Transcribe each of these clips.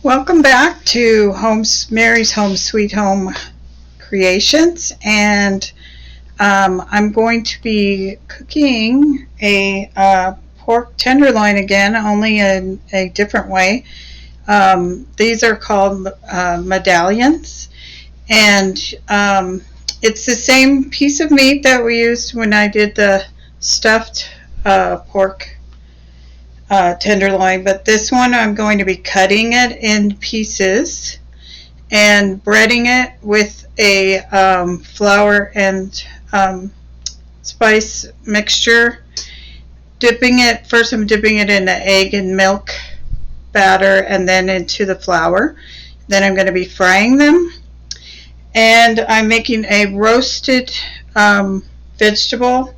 Welcome back to Mary's Home Sweet Home Creations, and I'm going to be cooking a pork tenderloin again, only in a different way. These are called medallions, and it's the same piece of meat that we used when I did the stuffed pork tenderloin, but this one I'm going to be cutting it in pieces and breading it with a flour and spice mixture. First I'm dipping it in the egg and milk batter and then into the flour. Then I'm going to be frying them. And I'm making a roasted vegetable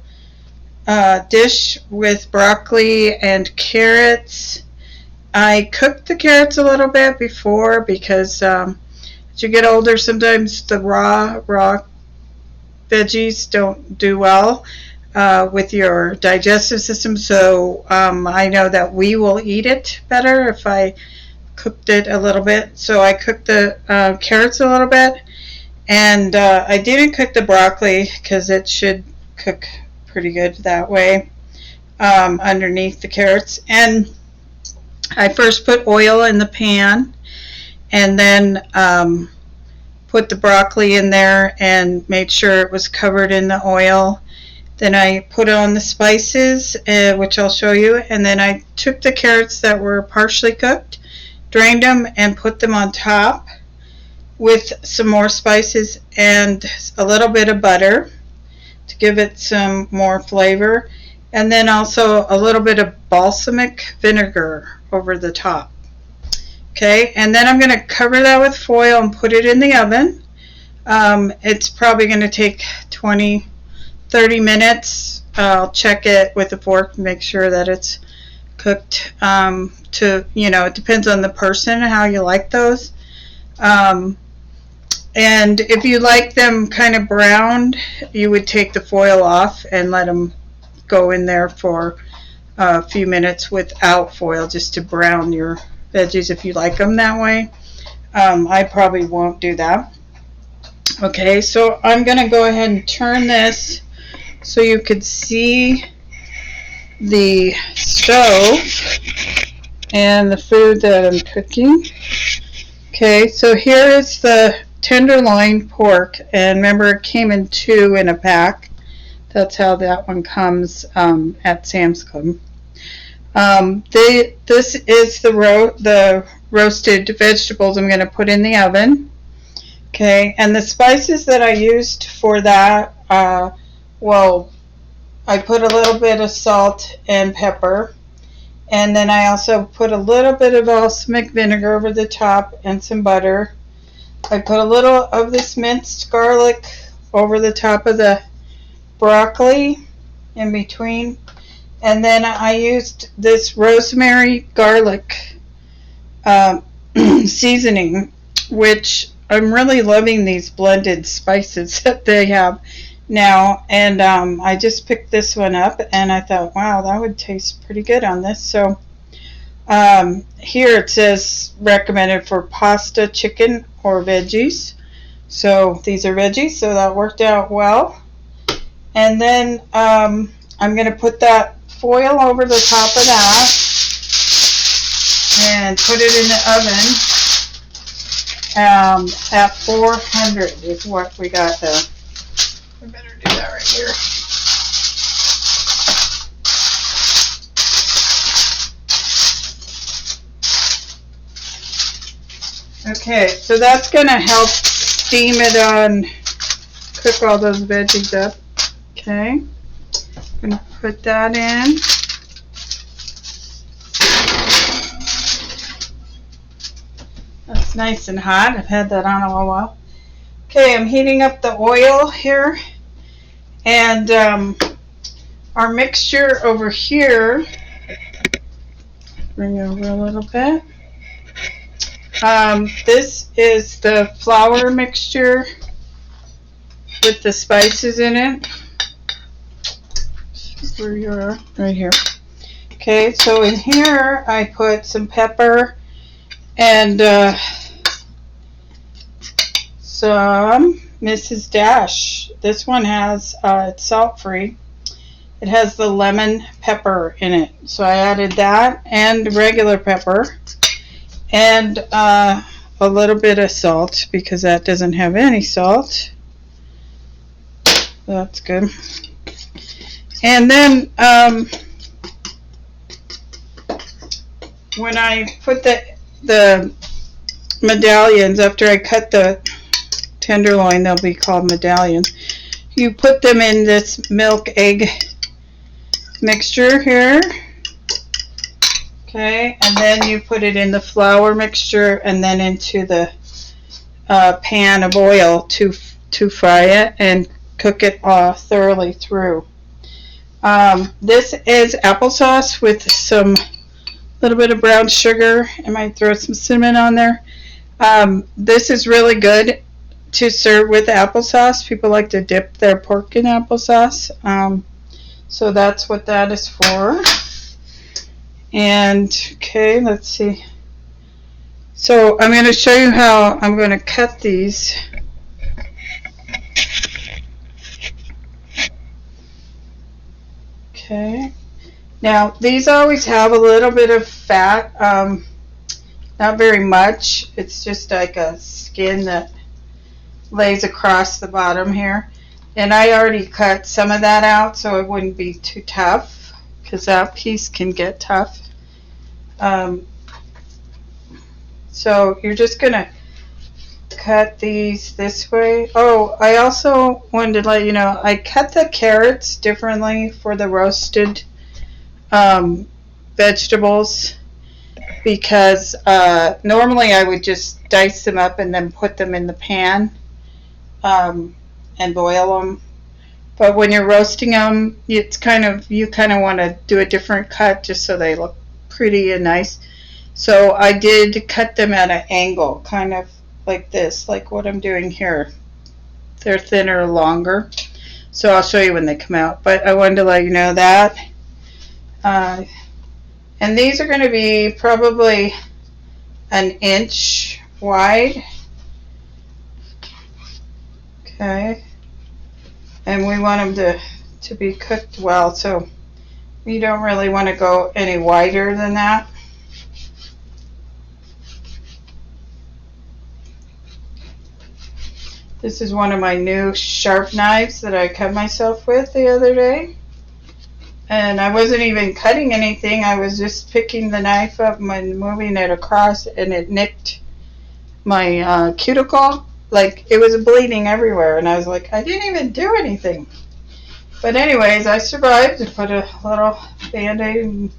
dish with broccoli and carrots. I cooked the carrots a little bit before because as you get older, sometimes the raw veggies don't do well with your digestive system. So I know that we will eat it better if I cooked it a little bit. So I cooked the carrots a little bit, and I didn't cook the broccoli because it should cook pretty good that way underneath the carrots. And I first put oil in the pan and then put the broccoli in there and made sure it was covered in the oil. Then I put on the spices, which I'll show you, and then I took the carrots that were partially cooked, drained them, and put them on top with some more spices and a little bit of butter to give it some more flavor, and then also a little bit of balsamic vinegar over the top. Okay, and then I'm going to cover that with foil and put it in the oven. It's probably going to take 20-30 minutes. I'll check it with a fork and make sure that it's cooked it depends on the person how you like those. And if you like them kind of browned, you would take the foil off and let them go in there for a few minutes without foil, just to brown your veggies if you like them that way. I probably won't do that. Okay, so I'm going to go ahead and turn this so you could see the stove and the food that I'm cooking. Okay, so here is the tenderloin pork, and remember it came in 2 in a pack. That's how that one comes at Sam's Club. This is the roasted vegetables I'm going to put in the oven. Okay, and the spices that I used for that, I put a little bit of salt and pepper, and then I also put a little bit of balsamic vinegar over the top and some butter. I put a little of this minced garlic over the top of the broccoli in between, and then I used this rosemary garlic seasoning, which I'm really loving these blended spices that they have now, and I just picked this one up and I thought, wow, that would taste pretty good on this. So here it says recommended for pasta, chicken, or veggies. So these are veggies, so that worked out well. And then I'm going to put that foil over the top of that and put it in the oven at 400 is what we got there. We better do that right here. Okay, so that's going to help steam it on, cook all those veggies up. Okay, I'm going to put that in. That's nice and hot. I've had that on a while. Okay, I'm heating up the oil here, and our mixture over here, bring it over a little bit. This is the flour mixture with the spices in it. Where you are, right here. Okay, so in here I put some pepper And some Mrs. Dash. This one has, it's salt free. It has the lemon pepper in it. So I added that and regular pepper and a little bit of salt because that doesn't have any salt. That's good. And then when I put the medallions, after I cut the tenderloin, they'll be called medallions. You put them in this milk egg mixture here. Okay, and then you put it in the flour mixture and then into the pan of oil to fry it and cook it thoroughly through. This is applesauce with some little bit of brown sugar. I might throw some cinnamon on there. This is really good to serve with applesauce. People like to dip their pork in applesauce. So that's what that is for. And okay, let's see. So I'm going to show you how I'm going to cut these. Okay. Now these always have a little bit of fat. Not very much. It's just like a skin that lays across the bottom here. And I already cut some of that out so it wouldn't be too tough, because that piece can get tough. So you're just going to cut these this way. Oh, I also wanted to let you know, I cut the carrots differently for the roasted vegetables, because normally I would just dice them up and then put them in the pan and boil them. But when you're roasting them, it's you kind of want to do a different cut just so they look pretty and nice. So I did cut them at an angle, kind of like this, like what I'm doing here. They're thinner, longer. So I'll show you when they come out. But I wanted to let you know that. And these are going to be probably an inch wide. Okay. And we want them to be cooked well, so we don't really want to go any wider than that. This is one of my new sharp knives that I cut myself with the other day. And I wasn't even cutting anything. I was just picking the knife up and moving it across, and it nicked my cuticle. Like, it was bleeding everywhere, and I was like, I didn't even do anything. But anyways, I survived and put a little Band-Aid and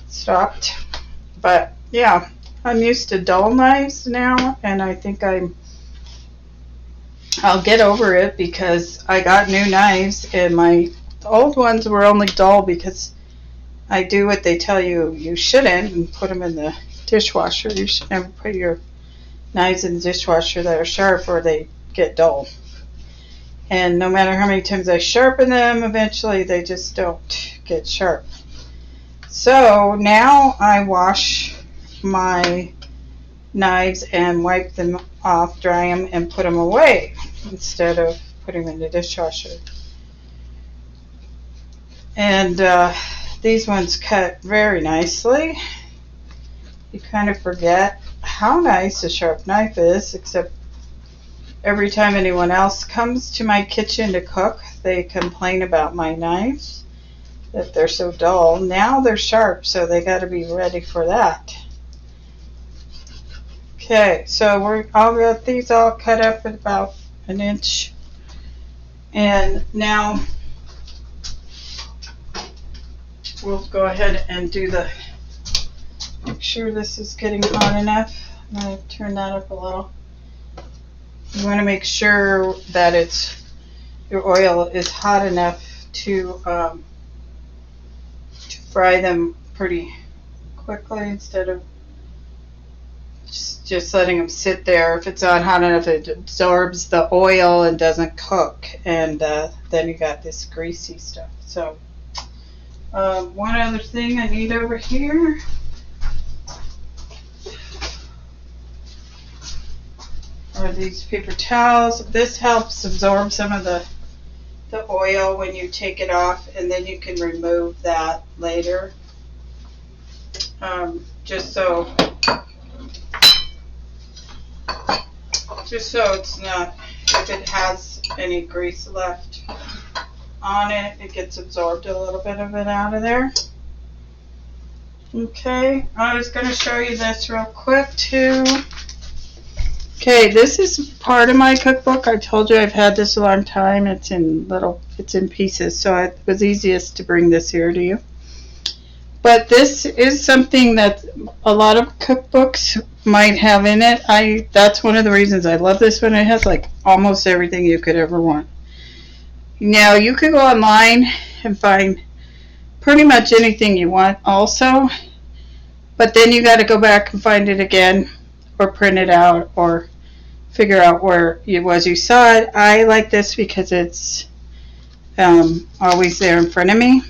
stopped. But yeah, I'm used to dull knives now, and I think I'll get over it because I got new knives, and my old ones were only dull because I do what they tell you shouldn't, and put them in the dishwasher. You should never put your knives in the dishwasher that are sharp, or they get dull. And no matter how many times I sharpen them, eventually they just don't get sharp. So now I wash my knives and wipe them off, dry them, and put them away instead of putting them in the dishwasher. And these ones cut very nicely. You kind of forget how nice a sharp knife is, except every time anyone else comes to my kitchen to cook, they complain about my knives, that they're so dull. Now they're sharp, so they got to be ready for that. Okay, so I'll got these all cut up at about an inch. And now we'll go ahead and make sure this is getting hot enough. I'm going to turn that up a little. You want to make sure that your oil is hot enough to fry them pretty quickly instead of just letting them sit there. If it's not hot enough, it absorbs the oil and doesn't cook, and then you got this greasy stuff. So one other thing I need over here. of these paper towels. This helps absorb some of the oil when you take it off, and then you can remove that later. Just so it's not, if it has any grease left on it, it gets absorbed a little bit of it out of there. Okay, I was going to show you this real quick too. Okay, this is part of my cookbook. I told you I've had this a long time. It's in pieces, so it was easiest to bring this here to you. But this is something that a lot of cookbooks might have in it. That's one of the reasons I love this one. It has like almost everything you could ever want. Now you could go online and find pretty much anything you want also, but then you got to go back and find it again, or print it out, or figure out where it was you saw it. I like this because it's always there in front of me.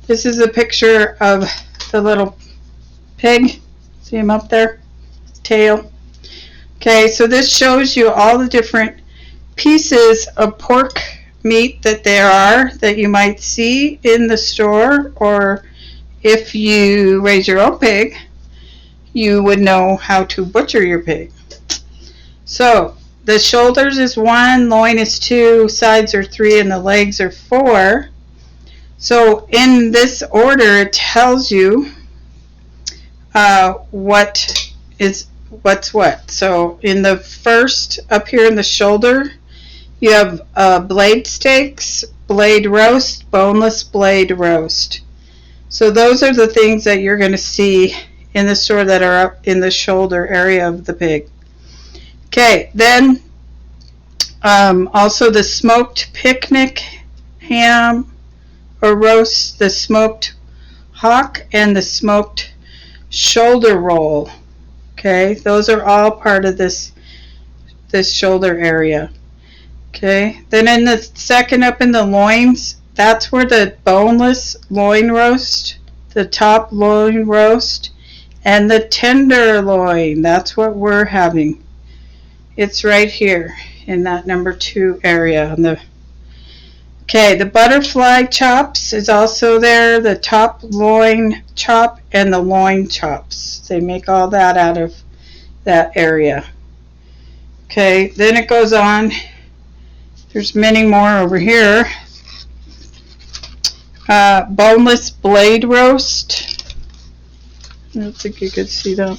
This is a picture of the little pig. See him up there? His tail. Okay, so this shows you all the different pieces of pork meat that there are that you might see in the store, or if you raise your own pig, you would know how to butcher your pig. So the shoulders is 1, loin is 2, sides are 3, and the legs are 4. So in this order, it tells you what's what. So in the first, up here in the shoulder, you have blade steaks, blade roast, boneless blade roast. So those are the things that you're going to see in the store that are up in the shoulder area of the pig. Okay, then also the smoked picnic ham or roast, the smoked hock, and the smoked shoulder roll. Okay, those are all part of this shoulder area. Okay, then in the second up in the loins, that's where the boneless loin roast, the top loin roast, and the tenderloin, that's what we're having. It's right here in that number 2 area. Okay, the butterfly chops is also there, the top loin chop and the loin chops. They make all that out of that area. Okay, then it goes on. There's many more over here. Boneless blade roast. I don't think you could see them.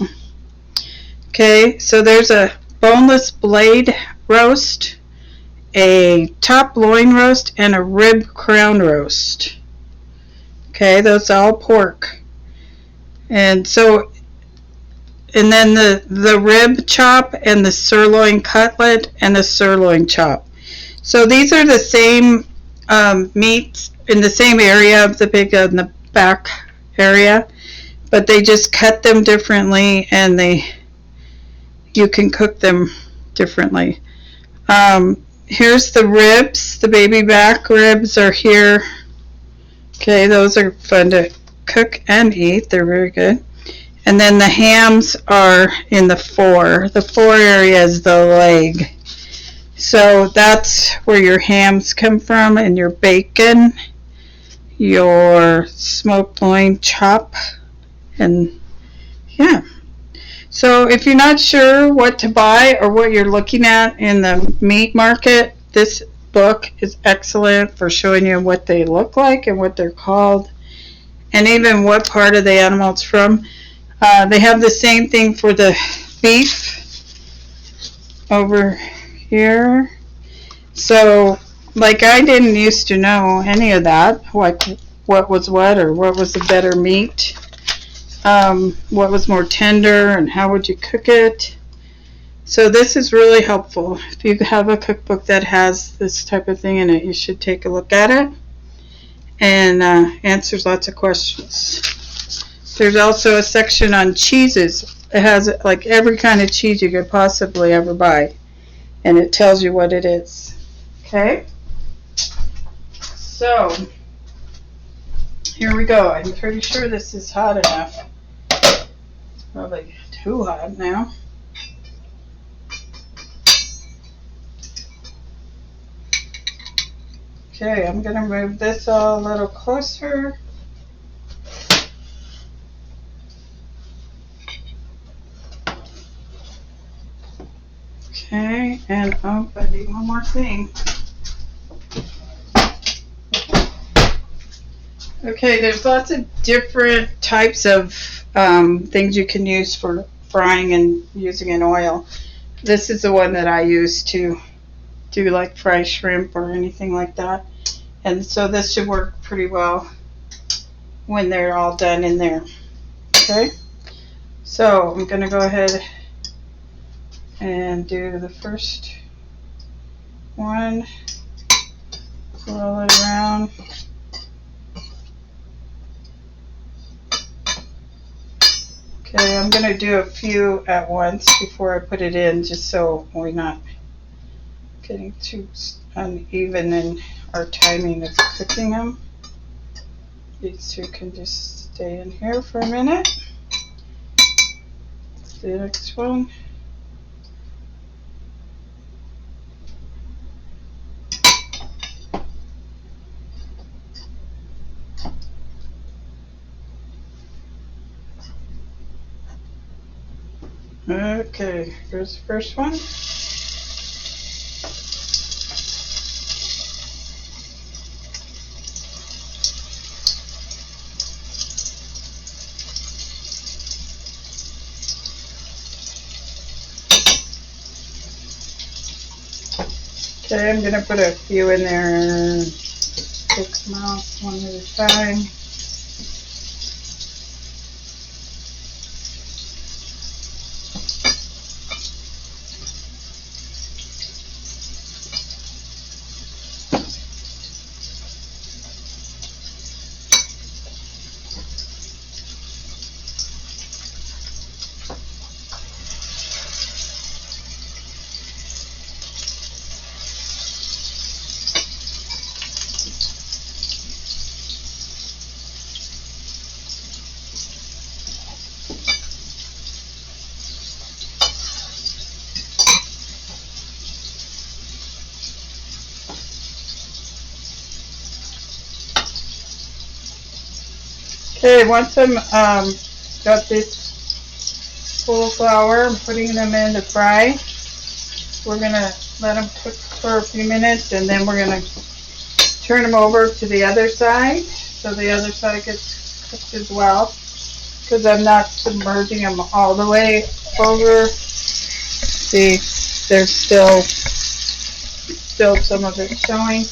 Okay, so there's a boneless blade roast, a top loin roast, and a rib crown roast. Okay, those are all pork. And then the rib chop and the sirloin cutlet and the sirloin chop. So these are the same meats in the same area of the pig, in the back area, but they just cut them differently, and you can cook them differently. Here's the ribs. The baby back ribs are here. Okay, those are fun to cook and eat. They're very good. And then the hams are in the 4. The 4 area is the leg. So that's where your hams come from, and your bacon, your smoked loin chop, and yeah. So if you're not sure what to buy or what you're looking at in the meat market, this book is excellent for showing you what they look like and what they're called, and even what part of the animal it's from. They have the same thing for the beef over here. So like, I didn't used to know any of that, what was what, or what was the better meat, what was more tender, and how would you cook it. So this is really helpful. If you have a cookbook that has this type of thing in it, you should take a look at it, and answers lots of questions. There's also a section on cheeses. It has like every kind of cheese you could possibly ever buy, and it tells you what it is. Okay, so here we go. I'm pretty sure this is hot enough. It's probably too hot now. Okay, I'm going to move this all a little closer. Okay, and oh, I need one more thing. Okay, there's lots of different types of things you can use for frying and using in oil. This is the one that I use to do like fry shrimp or anything like that. And so this should work pretty well when they're all done in there. Okay, so I'm going to go ahead and do the first one, roll it around. Okay, I'm going to do a few at once before I put it in, just so we're not getting too uneven in our timing of cooking them. These two can just stay in here for a minute. The next one. Okay, here's the first one. Okay, I'm going to put a few in there and cook them out one at a time. Okay, once I'm got this full of flour, I'm putting them in to fry. We're going to let them cook for a few minutes, and then we're going to turn them over to the other side, so the other side gets cooked as well, because I'm not submerging them all the way over. See, there's still some of it showing.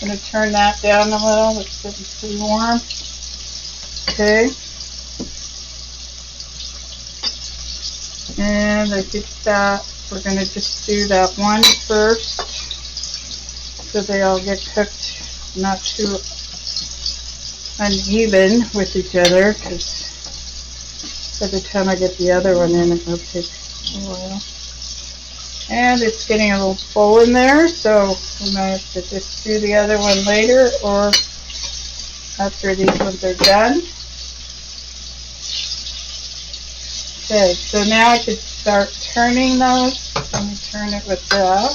I'm going to turn that down a little. It's getting pretty warm. Okay. And I think that we're going to just do that one first, so they all get cooked not too uneven with each other, because by the time I get the other one in, it will take a while. And it's getting a little full in there, so we might have to just do the other one later or after these ones are done. Okay, so now I could start turning those. Let me turn it with that.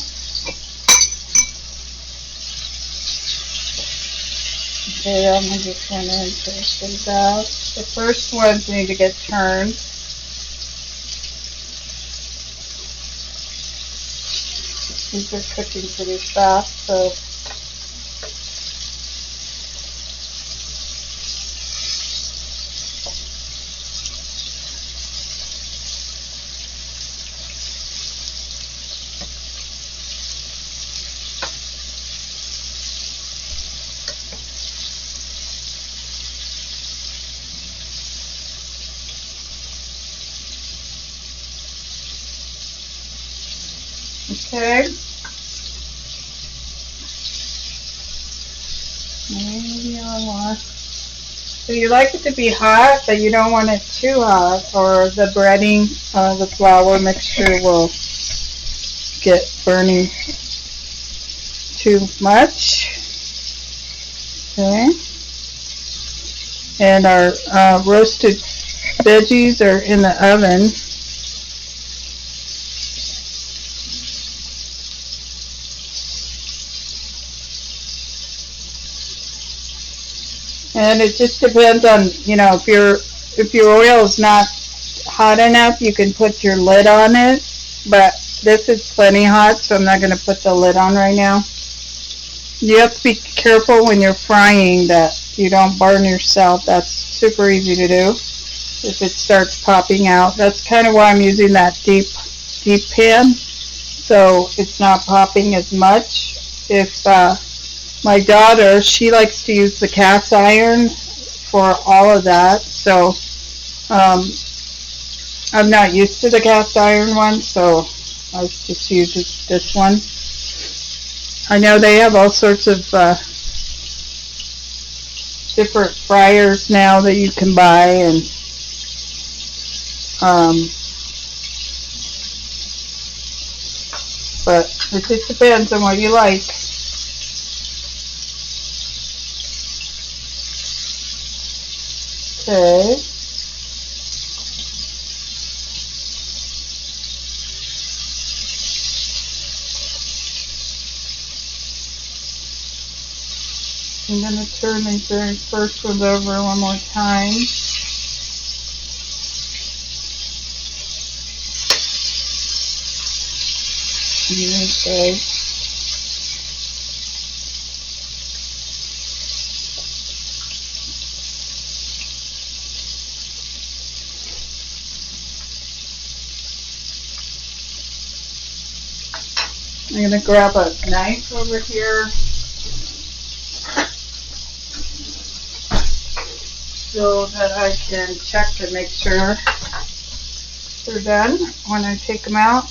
Okay, I'm just going to take these out. The first ones need to get turned. These are cooking pretty fast, so okay. Maybe a little more. So you like it to be hot, but you don't want it too hot, or the breading, the flour mixture will get burning too much. Okay. And our roasted veggies are in the oven. And it just depends on, if your oil is not hot enough, you can put your lid on it. But this is plenty hot, so I'm not going to put the lid on right now. You have to be careful when you're frying that you don't burn yourself. That's super easy to do if it starts popping out. That's kind of why I'm using that deep pan, so it's not popping as much. If my daughter, she likes to use the cast iron for all of that, so I'm not used to the cast iron one, so I just use this one. I know they have all sorts of different fryers now that you can buy, and but it just depends on what you like. Okay. I'm going to turn these very first ones over one more time. Okay. I'm going to grab a knife over here so that I can check to make sure they're done when I take them out.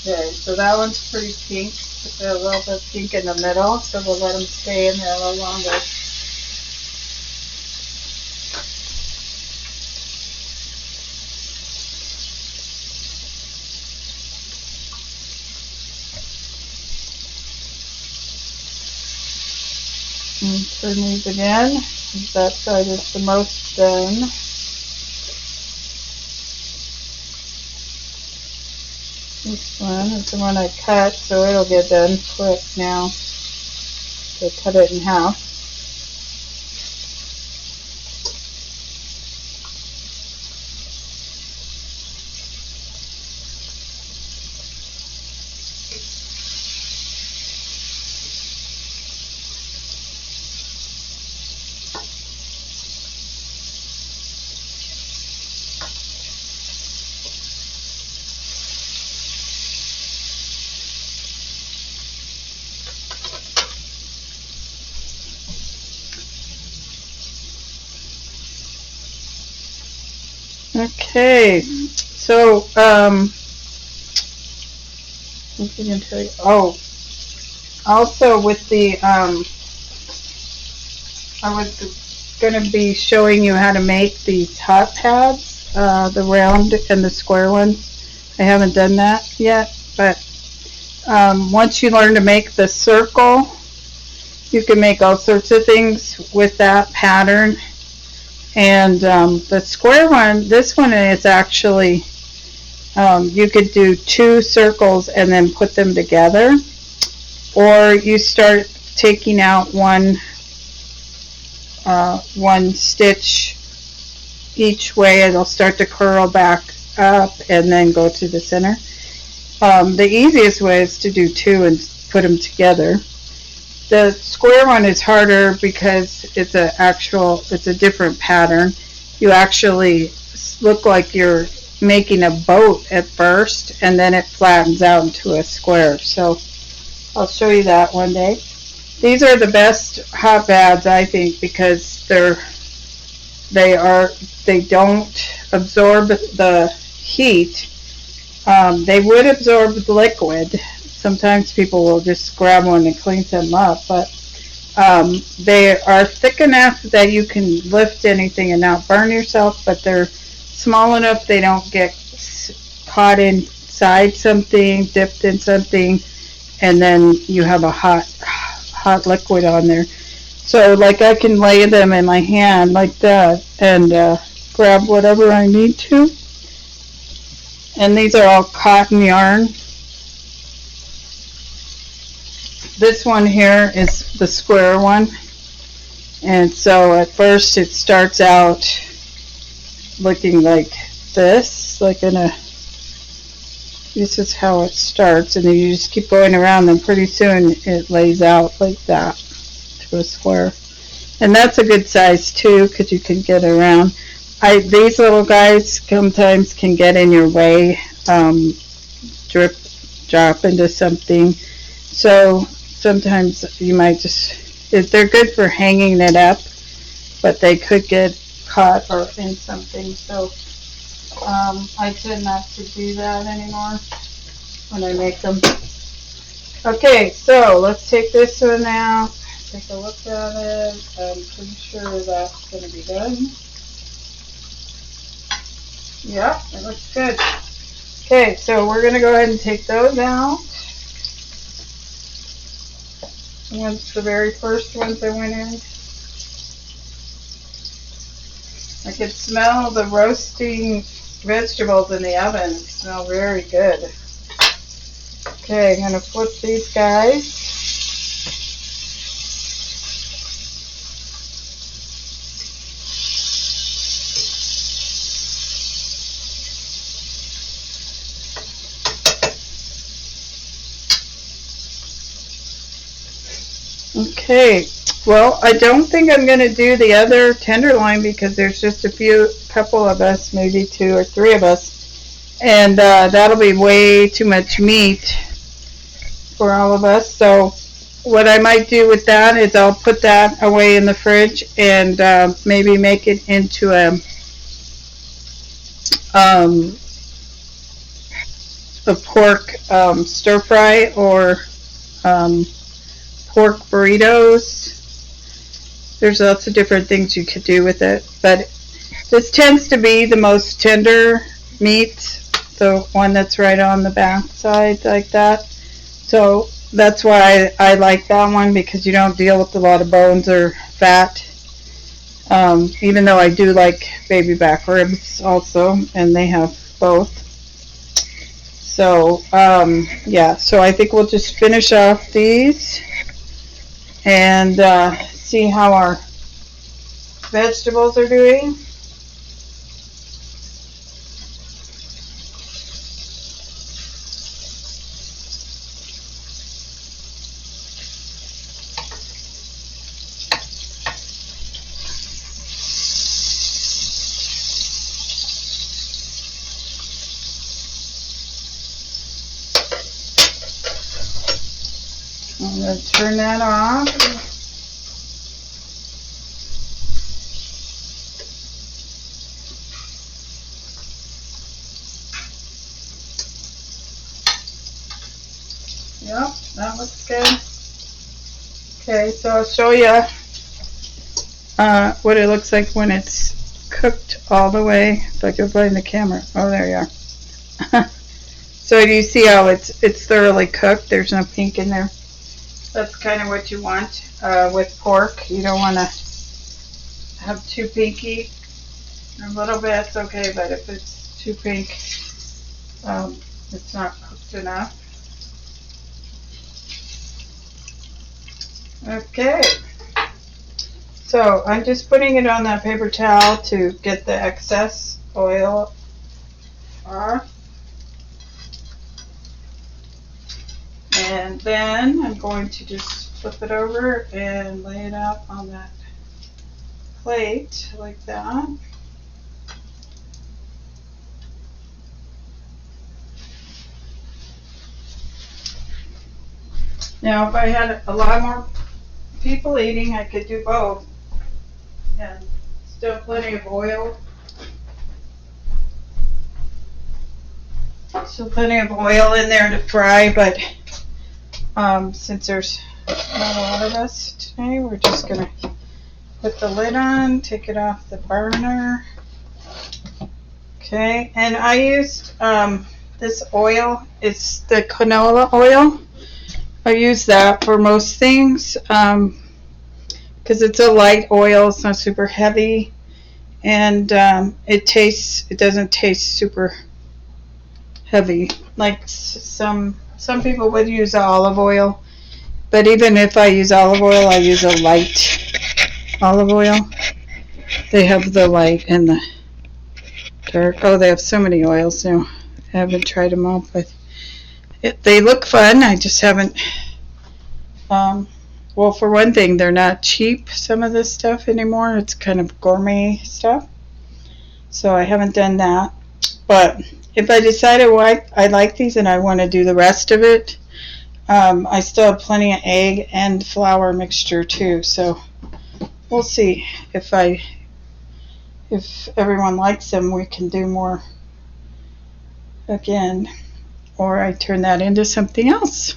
Okay, so that one's pretty pink. It's a little bit pink in the middle, so we'll let them stay in there a little longer. And turn these again. That side is the most done. This one is the one I cut, so it'll get done quick now. So cut it in half. Okay, so what was I going to tell you? Oh, also with the I was going to be showing you how to make these hot pads, the round and the square ones. I haven't done that yet, but once you learn to make the circle, you can make all sorts of things with that pattern. And the square one, this one is actually, you could do 2 circles and then put them together. Or you start taking out one stitch each way. It'll start to curl back up and then go to the center. The easiest way is to do 2 and put them together. The square one is harder because it's a different pattern. You actually look like you're making a boat at first, and then it flattens out into a square. So I'll show you that one day. These are the best hot pads, I think, because they don't absorb the heat. They would absorb the liquid. Sometimes people will just grab one and clean them up, but they are thick enough that you can lift anything and not burn yourself, but they're small enough they don't get caught inside something, dipped in something, and then you have a hot liquid on there. So like I can lay them in my hand like that and grab whatever I need to. And these are all cotton yarn. This one here is the square one. And so at first it starts out looking like this, like this is how it starts, and then you just keep going around, and pretty soon it lays out like that to a square. And that's a good size too, because you can get around. These little guys sometimes can get in your way, drop into something. So sometimes you might they're good for hanging it up, but they could get caught or in something. So I tend not to do that anymore when I make them. Okay, so let's take this one out. Take a look at it. I'm pretty sure that's going to be done. Yeah, it looks good. Okay, so we're going to go ahead and take those out. One's the very first ones I went in. I could smell the roasting vegetables in the oven. They smell very good. Okay, I'm going to flip these guys. Okay, well, I don't think I'm going to do the other tenderloin because there's just a couple of us, maybe 2 or 3 of us, and that'll be way too much meat for all of us. So what I might do with that is I'll put that away in the fridge and maybe make it into a pork stir fry or pork burritos. There's lots of different things you could do with it, but this tends to be the most tender meat, the one that's right on the back side like that. So that's why I like that one, because you don't deal with a lot of bones or fat, even though I do like baby back ribs also, and they have both. So yeah, so I think we'll just finish off these and see how our vegetables are doing. I'm going to turn that off. Yep, that looks good. Okay, so I'll show you what it looks like when it's cooked all the way. If I can find the camera. Oh, there you are. So do you see how it's thoroughly cooked? There's no pink in there. That's kind of what you want with pork. You don't want to have too pinky. A little bit's okay, but if it's too pink, it's not cooked enough. Okay, so I'm just putting it on that paper towel to get the excess oil off. And then I'm going to just flip it over and lay it out on that plate like that. Now, if I had a lot more people eating, I could do both. And still plenty of oil. Still plenty of oil in there to fry, but since there's not a lot of us today, we're just going to put the lid on, take it off the burner. Okay, and I used this oil. It's the canola oil. I use that for most things. because it's a light oil. It's not super heavy, and it doesn't taste super heavy like some people would use olive oil. But even if I use olive oil, I use a light olive oil. They have the light and the dark. Oh, they have so many oils now. I haven't tried them all, but they look fun. I just haven't. Well, for one thing, they're not cheap, some of this stuff anymore. It's kind of gourmet stuff. So I haven't done that. But if I decided, well, I like these and I want to do the rest of it, I still have plenty of egg and flour mixture too. So we'll see if everyone likes them, we can do more again, or I turn that into something else.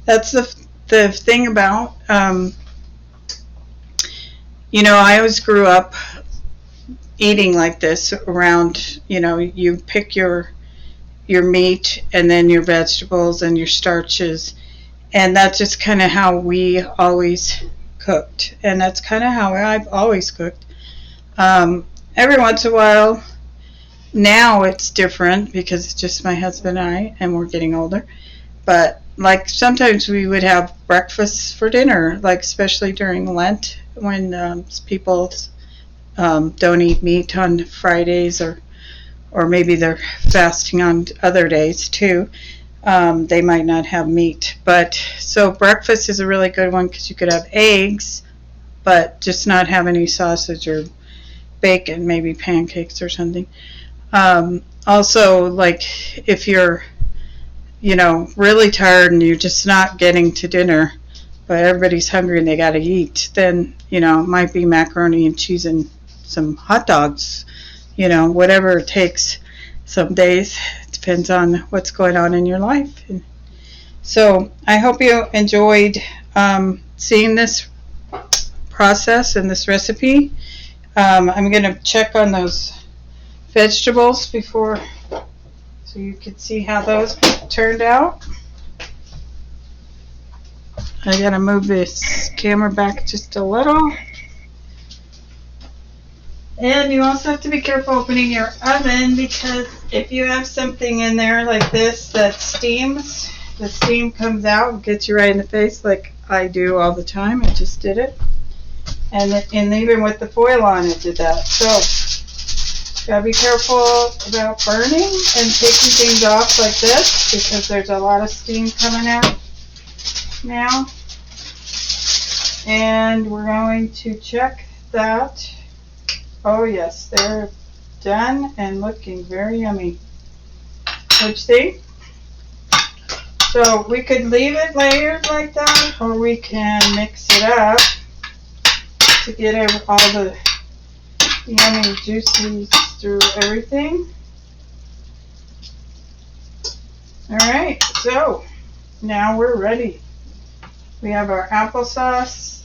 That's the thing about, I always grew up eating like this around, you pick your meat and then your vegetables and your starches, and that's just kind of how we always cooked, and that's kind of how I've always cooked. Every once in a while, now it's different because it's just my husband and I, and we're getting older. But like sometimes we would have breakfast for dinner, like especially during Lent when people don't eat meat on Fridays, or maybe they're fasting on other days too. They might not have meat. But so breakfast is a really good one because you could have eggs, but just not have any sausage or bacon, maybe pancakes or something. Also, like if you're, really tired and you're just not getting to dinner, but everybody's hungry and they got to eat, then, it might be macaroni and cheese and some hot dogs, whatever it takes. Some days it depends on what's going on in your life. And so I hope you enjoyed seeing this process and this recipe. I'm going to check on those vegetables before, so you can see how those turned out. I got to move this camera back just a little. And you also have to be careful opening your oven, because if you have something in there like this that steams, the steam comes out and gets you right in the face, like I do all the time. I just did it. And even with the foil on, it did that. So, gotta be careful about burning and taking things off like this, because there's a lot of steam coming out now. And we're going to check that. Oh yes, they're done and looking very yummy. What you think? So we could leave it layered like that, or we can mix it up to get all the yummy juices through everything. Alright, so now we're ready. We have our applesauce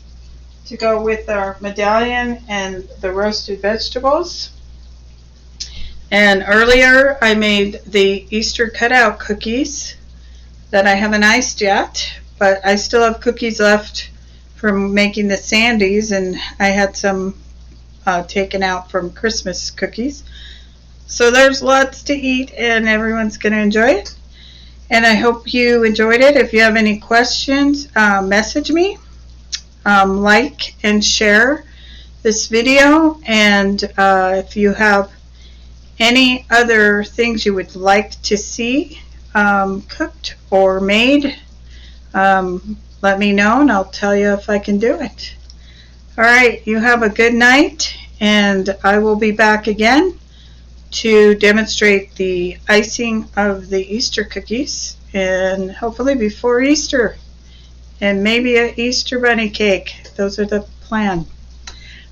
to go with our medallion and the roasted vegetables. And earlier I made the Easter cutout cookies that I haven't iced yet, but I still have cookies left from making the sandies, and I had some taken out from Christmas cookies. So there's lots to eat, and everyone's going to enjoy it. And I hope you enjoyed it. If you have any questions, message me. Like and share this video, and if you have any other things you would like to see cooked or made, let me know and I'll tell you if I can do it. Alright, you have a good night, and I will be back again to demonstrate the icing of the Easter cookies, and hopefully before Easter. And maybe an Easter bunny cake. Those are the plan.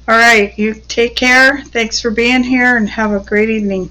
All right, you take care. Thanks for being here, and have a great evening.